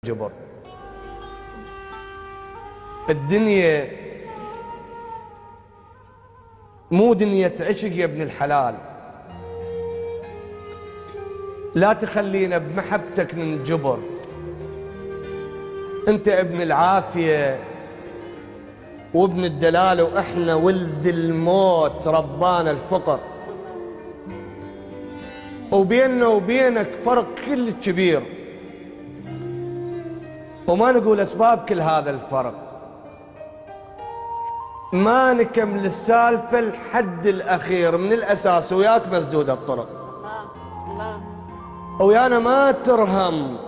جبر. الدنيا مو دنيا عشق يا ابن الحلال، لا تخلينا بمحبتك ننجبر. انت ابن العافية وابن الدلال، واحنا ولد الموت ربانا الفقر، وبيننا وبينك فرق كل كبير، وما نقول أسباب كل هذا الفرق، ما نكمل السالفة الحد الأخير من الأساس، وياك مسدود الطرق. الله ويانا ما ترهم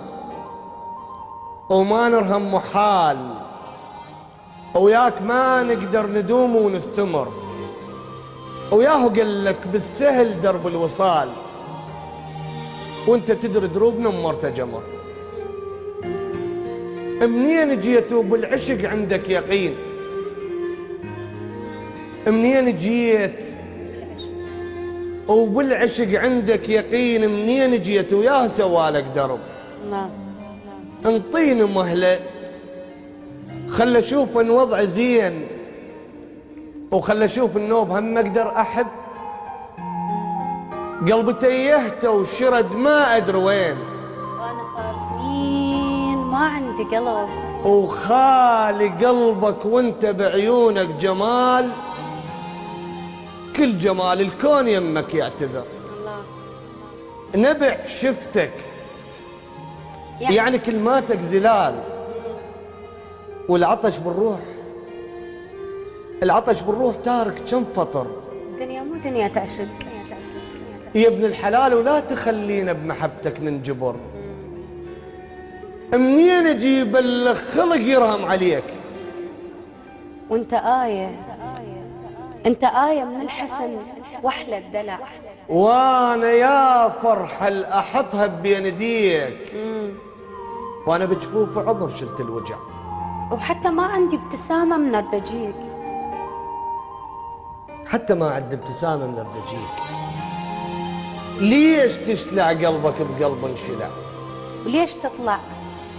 وما نرهم محال، وياك ما نقدر ندوم ونستمر، وياهو قال لك بالسهل درب الوصال، وانت تدري دروبنا ممرته جمر. منين جيت بالعشق عندك يقين؟ منين جيت وبالعشق عندك يقين؟ منين جيت وياه سوالك درب؟ لا انطيني مهله، خل اشوف ان وضعي زين، وخل اشوف النوب هم اقدر احب. قلبي تيهته وشرد ما ادري وين، وانا صار سنين ما عندي قلب، وخالي قلبك وانت بعيونك جمال، كل جمال الكون يمك يعتذر. الله نبع شفتك يعني كلماتك زلال، والعطش بالروح، العطش بالروح تارك كم فطر. الدنيا مو دنيا تعشق يا ابن الحلال، ولا تخلينا بمحبتك ننجبر. منين اجيب الخلق يرهم عليك؟ وانت آية، انت آية من الحسن واحلى الدلع، وانا يا فرحة احطها بين يديك، وانا بجفوف عمر شلت الوجع، وحتى ما عندي ابتسامة من أرضجيك، حتى ما عندي ابتسامة من أرضجيك. ليش تشلع قلبك بقلب انشلع؟ وليش تطلع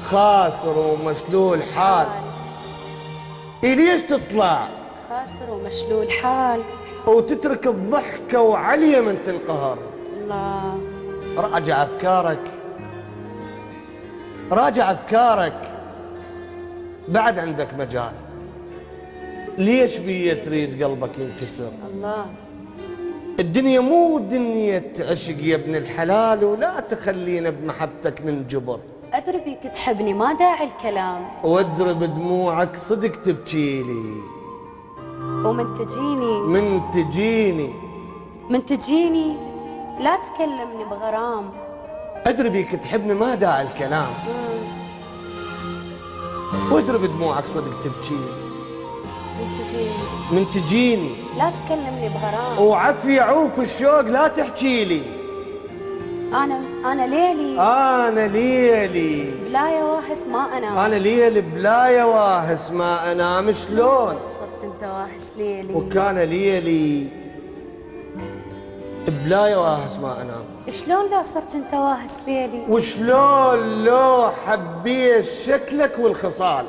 خاسر ومشلول حال؟ ليش تطلع خاسر ومشلول حال، وتترك الضحكة وعليا من تنقهر؟ الله راجع أفكارك، راجع أفكارك، بعد عندك مجال. ليش بيه تريد قلبك ينكسر؟ الله الدنيا مو دنيا عشق يا ابن الحلال، ولا تخلينا بمحبتك ننجبر. أدري بيك تحبني ما داعي الكلام، وادري بدموعك صدق تبكيلي، ومن تجيني من تجيني لا تكلمني بغرام. ادري بيك تحبني ما داعي الكلام، وادري بدموعك صدق تبكيلي، من تجيني لا تكلمني بغرام، وعفي عوف الشوق لا تحكيلي. أنا ليلي بلا يواهس ما أنام، أنا ليلي بلا يواهس ما أنام. شلون صرت أنت واهس ليلي؟ وكان ليلي بلا يواهس ما أنام. شلون لو صرت أنت واهس ليلي؟ وشلون لو حبيت شكلك والخصال؟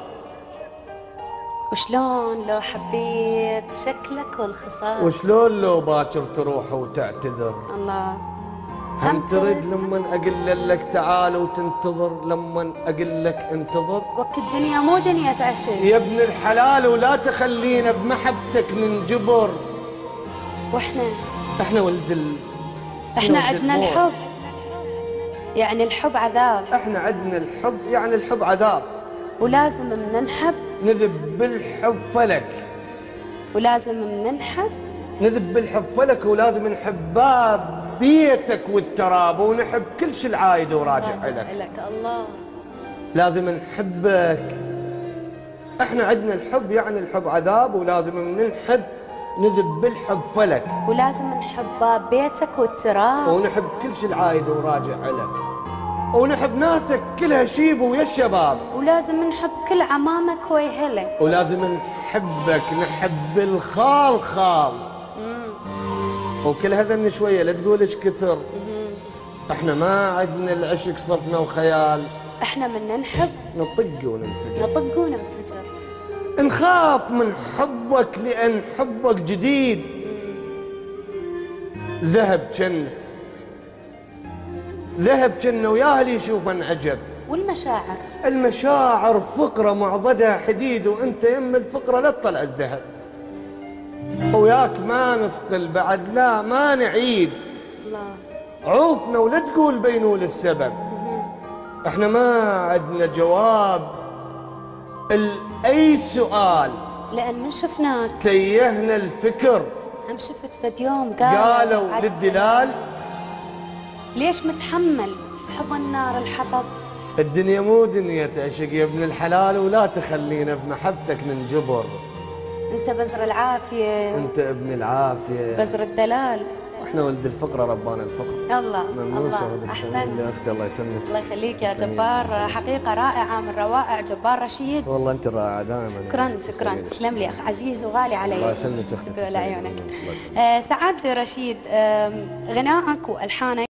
وشلون لو حبيت شكلك والخصال؟ وشلون لو باكر تروح وتعتذر؟ الله هم ترد لما اقول لك تعال وتنتظر، لما اقول لك انتظر. وك الدنيا مو دنيا عشق يا ابن الحلال، ولا تخلينا بمحبتك ننجبر. احنا ولد احنا عندنا الحب، يعني الحب عذاب. احنا عندنا الحب يعني الحب عذاب، ولازم من نحب نذب بالحب فلك، ولازم من نحب نذب بالحب فلك، ولازم نحب باب بيتك والتراب، ونحب كل شيء العايد وراجع لك. الله لازم نحبك. احنا عندنا الحب يعني الحب عذاب، ولازم من نحب نذب بالحب فلك، ولازم نحب باب بيتك والتراب، ونحب كل شيء العايد وراجع لك، ونحب ناسك كلها شيب ويا الشباب، ولازم نحب كل عمامك ويهلك، ولازم نحبك نحب الخال خال. وكل هذا شويه لا تقول ايش كثر. احنا ما عندنا العشق صفنا وخيال، احنا من ننحب نطق وننفجر، نطق وننفجر. نخاف من حبك لأن حبك جديد ذهب جنة، ذهب جنة ويا اللي يشوف انعجب. والمشاعر، المشاعر فقرة معضدها حديد، وانت يم الفقرة لا تطلع الذهب. وياك ما نسقل بعد، لا ما نعيد. الله. عوفنا ولا تقول بينول السبب. احنا ما عندنا جواب لأي سؤال، لأن من شفناك تيهنا الفكر. هم شفت فد يوم قالوا للدلال ليش متحمل حب النار الحطب؟ الدنيا مو دنيا تعشق يا ابن الحلال، ولا تخلينا بمحبتك ننجبر. انت بزر العافية، انت ابن العافية، بزر الدلال. احنا ولد الفقرة ربانا الفقر. الله الله، احسنت يا اختي، الله يسلمك. الله يخليك يا جبار، حقيقة رائعة من روائع جبار رشيد. والله انت الرائعة دائما. شكرا شكرا، تسلم لي اخ عزيز وغالي علي. الله يسلمك اختي، لعيونك. سعاد رشيد، غنائك والحانك